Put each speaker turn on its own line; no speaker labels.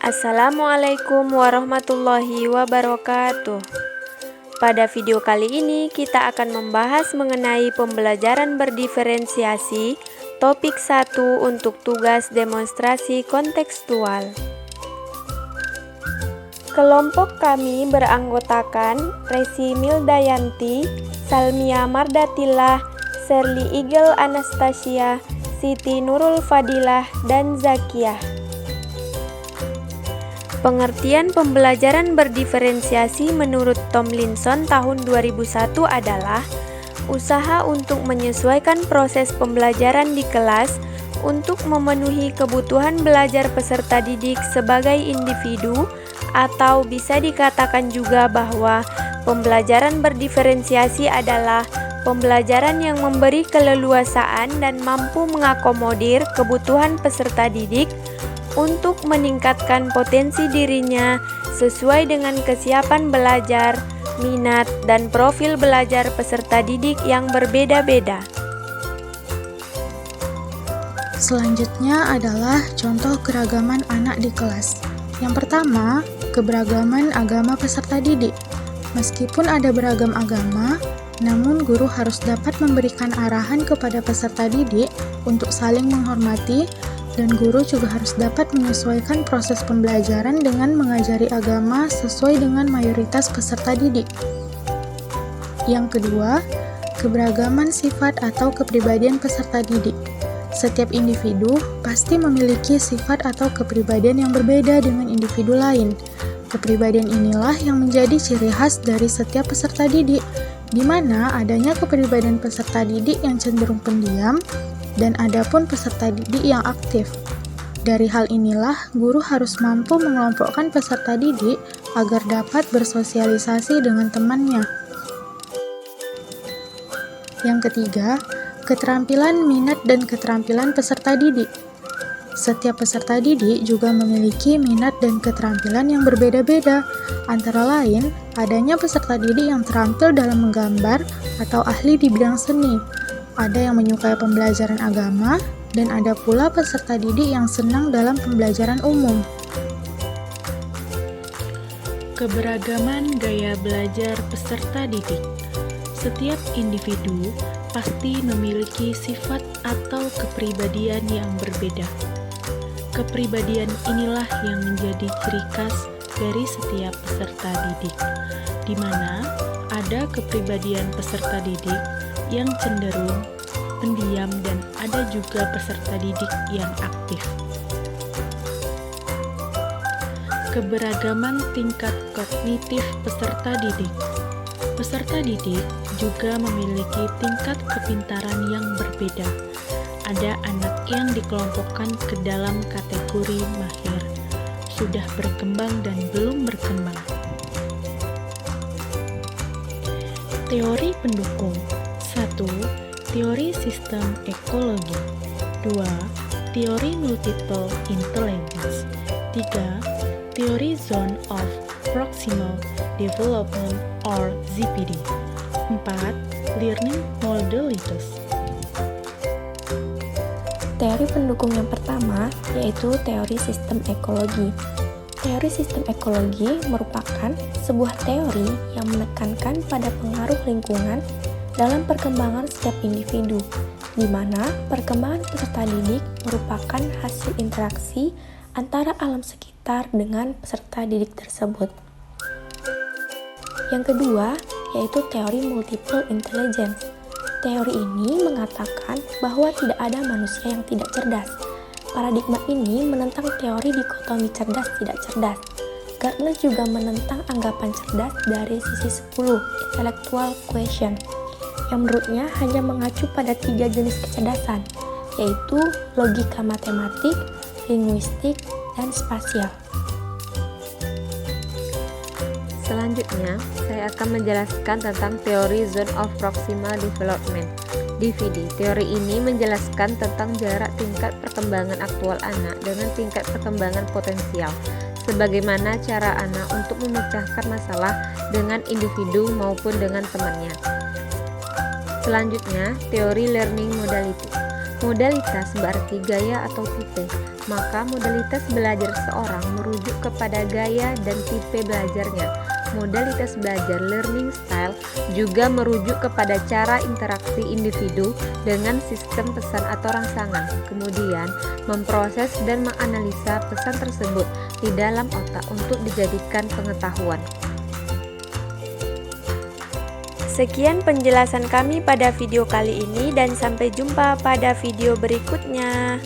Assalamualaikum warahmatullahi wabarakatuh. Pada video kali ini kita akan membahas mengenai pembelajaran berdiferensiasi topik 1 untuk tugas demonstrasi kontekstual. Kelompok kami beranggotakan Resi Mildayanti, Salmia Mardatillah, Sherly Igel Anastasia, Siti Nurul Fadilah, dan Zakiyah. Pengertian pembelajaran berdiferensiasi menurut Tomlinson tahun 2001 adalah usaha untuk menyesuaikan proses pembelajaran di kelas untuk memenuhi kebutuhan belajar peserta didik sebagai individu, atau bisa dikatakan juga bahwa pembelajaran berdiferensiasi adalah pembelajaran yang memberi keleluasaan dan mampu mengakomodir kebutuhan peserta didik untuk meningkatkan potensi dirinya sesuai dengan kesiapan belajar, minat, dan profil belajar peserta didik yang berbeda-beda.
Selanjutnya adalah contoh keragaman anak di kelas. Yang pertama, keberagaman agama peserta didik. Meskipun ada beragam agama, namun guru harus dapat memberikan arahan kepada peserta didik untuk saling menghormati, dan guru juga harus dapat menyesuaikan proses pembelajaran dengan mengajari agama sesuai dengan mayoritas peserta didik. Yang kedua, keberagaman sifat atau kepribadian peserta didik. Setiap individu pasti memiliki sifat atau kepribadian yang berbeda dengan individu lain. Kepribadian inilah yang menjadi ciri khas dari setiap peserta didik, di mana adanya kepribadian peserta didik yang cenderung pendiam, dan adapun peserta didik yang aktif. Dari hal inilah, guru harus mampu mengelompokkan peserta didik agar dapat bersosialisasi dengan temannya. Yang ketiga, keterampilan minat dan keterampilan peserta didik. Setiap peserta didik juga memiliki minat dan keterampilan yang berbeda-beda. Antara lain, adanya peserta didik yang terampil dalam menggambar atau ahli di bidang seni. Ada yang menyukai pembelajaran agama, dan ada pula peserta didik yang senang dalam pembelajaran umum.
Keberagaman gaya belajar peserta didik. Setiap individu pasti memiliki sifat atau kepribadian yang berbeda. Kepribadian inilah yang menjadi ciri khas dari setiap peserta didik, di mana ada kepribadian peserta didik yang cenderung pendiam dan ada juga peserta didik yang aktif. Keberagaman tingkat kognitif peserta didik. Peserta didik juga memiliki tingkat kepintaran yang berbeda. Ada anak yang dikelompokkan ke dalam kategori mahir, sudah berkembang dan belum berkembang. Teori pendukung. 1. Teori sistem ekologi. 2. Teori multiple intelligence. 3. Teori zone of proximal development or ZPD. 4. Learning modalities.
Teori pendukung yang pertama yaitu teori sistem ekologi. Teori sistem ekologi merupakan sebuah teori yang menekankan pada pengaruh lingkungan dalam perkembangan setiap individu, di mana perkembangan peserta didik merupakan hasil interaksi antara alam sekitar dengan peserta didik tersebut. Yang kedua, yaitu teori multiple intelligence. Teori ini mengatakan bahwa tidak ada manusia yang tidak cerdas. Paradigma ini menentang teori dikotomi cerdas tidak cerdas. Gardner juga menentang anggapan cerdas dari sisi 10, intellectual quotient, yang menurutnya hanya mengacu pada 3 jenis kecerdasan, yaitu logika matematik, linguistik, dan spasial.
Selanjutnya, saya akan menjelaskan tentang teori Zone of Proximal Development, DVD. Teori ini menjelaskan tentang jarak tingkat perkembangan aktual anak dengan tingkat perkembangan potensial, sebagaimana cara anak untuk memecahkan masalah dengan individu maupun dengan temannya. Selanjutnya, teori learning modality. Modalitas berarti gaya atau tipe, maka modalitas belajar seseorang merujuk kepada gaya dan tipe belajarnya. Modalitas belajar learning style juga merujuk kepada cara interaksi individu dengan sistem pesan atau rangsangan, kemudian memproses dan menganalisa pesan tersebut di dalam otak untuk dijadikan pengetahuan.
Sekian penjelasan kami pada video kali ini dan sampai jumpa pada video berikutnya.